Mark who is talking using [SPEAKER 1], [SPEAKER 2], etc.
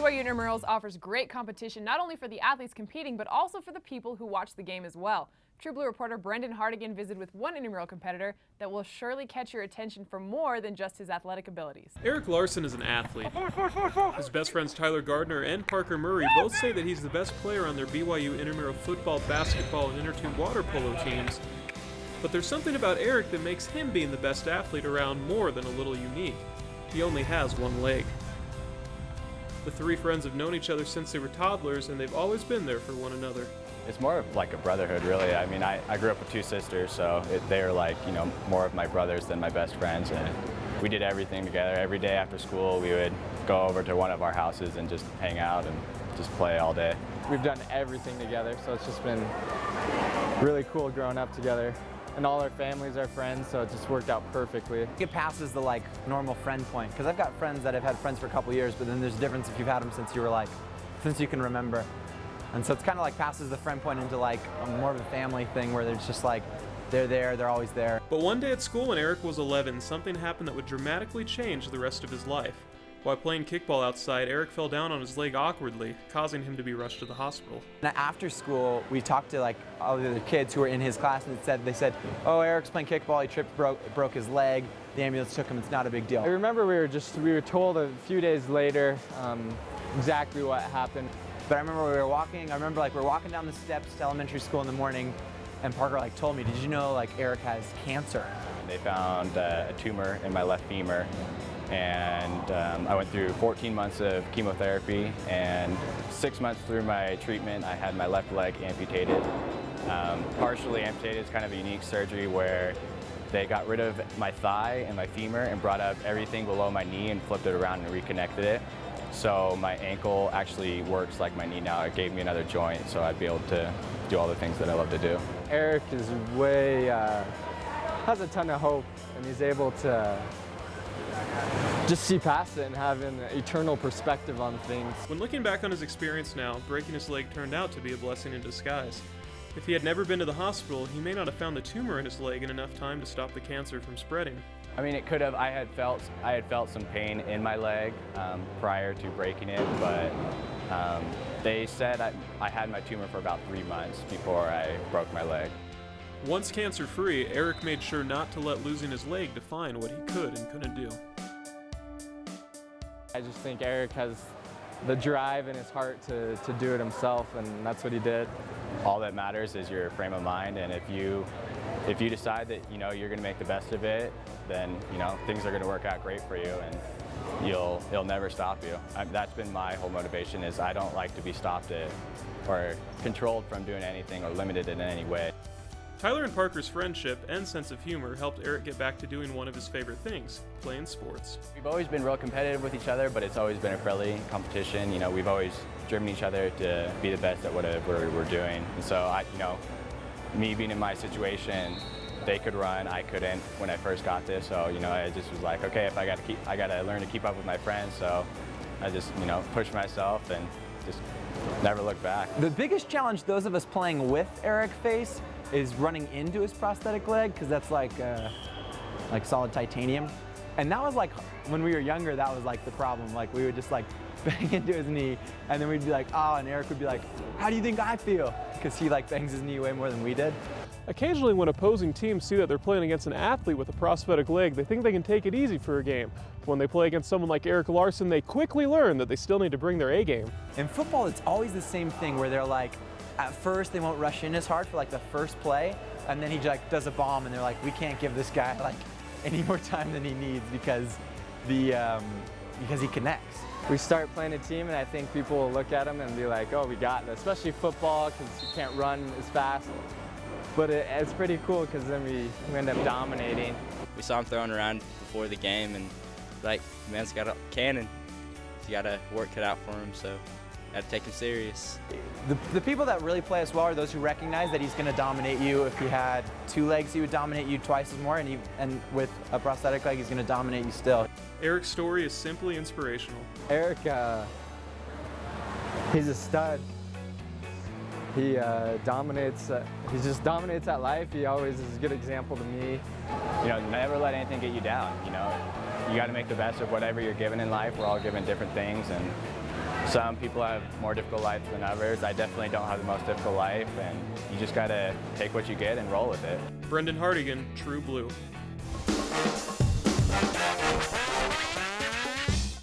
[SPEAKER 1] BYU Intramurals offers great competition not only for the athletes competing, but also for the people who watch the game as well. True Blue reporter Brendan Hardigan visited with one intramural competitor that will surely catch your attention for more than just his athletic abilities.
[SPEAKER 2] Erik Larsen is an athlete. His best friends Tyler Gardner and Parker Murray both say that he's the best player on their BYU intramural football, basketball, and inter-tube water polo teams. But there's something about Erik that makes him being the best athlete around more than a little unique. He only has one leg. The three friends have known each other since they were toddlers, and they've always been there for one another.
[SPEAKER 3] It's more of like a brotherhood, really. I mean, I grew up with two sisters, so they were like, you know, more of my brothers than my best friends. And we did everything together. Every day after school, we would go over to one of our houses and just hang out and just play all day.
[SPEAKER 4] We've done everything together, so it's just been really cool growing up together. And all our families are friends, so it just worked out perfectly.
[SPEAKER 5] It passes the normal friend point, because I've got friends that have had friends for a couple years, but then there's a difference if you've had them since you can remember. And so it's kind of passes the friend point into more of a family thing where it's just they're there, they're always there.
[SPEAKER 2] But one day at school when Erik was 11, something happened that would dramatically change the rest of his life. While playing kickball outside, Erik fell down on his leg awkwardly, causing him to be rushed to the hospital.
[SPEAKER 5] And after school, we talked to all the other kids who were in his class, and they said, "Oh, Erik's playing kickball. He tripped, broke his leg. The ambulance took him. It's not a big deal."
[SPEAKER 4] I remember we were told a few days later exactly what happened.
[SPEAKER 5] But I remember we were walking down the steps to elementary school in the morning, and Parker told me, "Did you know Erik has cancer?"
[SPEAKER 3] They found a tumor in my left femur, and I went through 14 months of chemotherapy, and 6 months through my treatment, I had my left leg amputated. Partially amputated is kind of a unique surgery where they got rid of my thigh and my femur and brought up everything below my knee and flipped it around and reconnected it. So my ankle actually works like my knee now. It gave me another joint, so I'd be able to do all the things that I love to do.
[SPEAKER 4] Erik is has a ton of hope, and he's able to just see past it and have an eternal perspective on things.
[SPEAKER 2] When looking back on his experience now, breaking his leg turned out to be a blessing in disguise. If he had never been to the hospital, he may not have found the tumor in his leg in enough time to stop the cancer from spreading.
[SPEAKER 3] I mean, it could have. I had felt some pain in my leg prior to breaking it, but they said I had my tumor for about 3 months before I broke my leg.
[SPEAKER 2] Once cancer-free, Erik made sure not to let losing his leg define what he could and couldn't do.
[SPEAKER 4] I just think Erik has the drive in his heart to do it himself, and that's what he did.
[SPEAKER 3] All that matters is your frame of mind, and if you decide that you're going to make the best of it, then things are going to work out great for you, and it'll never stop you. That's been my whole motivation, is I don't like to be stopped or controlled from doing anything or limited in any way.
[SPEAKER 2] Tyler and Parker's friendship and sense of humor helped Erik get back to doing one of his favorite things, playing sports.
[SPEAKER 3] We've always been real competitive with each other, but it's always been a friendly competition. We've always driven each other to be the best at whatever we're doing. And so me being in my situation, they could run, I couldn't when I first got this. So I just was like, okay, if I gotta learn to keep up with my friends. So I just pushed myself and just never looked back.
[SPEAKER 5] The biggest challenge those of us playing with Erik face is running into his prosthetic leg, because that's like solid titanium. And that was when we were younger, that was the problem. We would just bang into his knee, and then we'd be like, oh, and Erik would be like, how do you think I feel? Because he bangs his knee way more than we did.
[SPEAKER 2] Occasionally when opposing teams see that they're playing against an athlete with a prosthetic leg, they think they can take it easy for a game. When they play against someone like Erik Larsen, they quickly learn that they still need to bring their A game.
[SPEAKER 5] In football, it's always the same thing where they're at first they won't rush in as hard for the first play, and then he does a bomb, and they're like, we can't give this guy any more time than he needs because he connects.
[SPEAKER 4] We start playing a team, and I think people will look at him and be like, oh, we got this, especially football, because you can't run as fast. But it's pretty cool, because then we end up dominating.
[SPEAKER 6] We saw him throwing around before the game, and man's got a cannon. You got to work cut out for him, so got to take him serious.
[SPEAKER 5] The people that really play us well are those who recognize that he's going to dominate you. If he had 2 legs, he would dominate you twice as more, and with a prosthetic leg, he's going to dominate you still.
[SPEAKER 2] Erik's story is simply inspirational.
[SPEAKER 4] Erik, he's a stud. He dominates. He just dominates at life. He always is a good example to me.
[SPEAKER 3] Never let anything get you down. You got to make the best of whatever you're given in life. We're all given different things, and Some people have more difficult lives than others. I definitely don't have the most difficult life, and you just gotta take what you get and roll with it.
[SPEAKER 2] Brendan Hardigan, True Blue.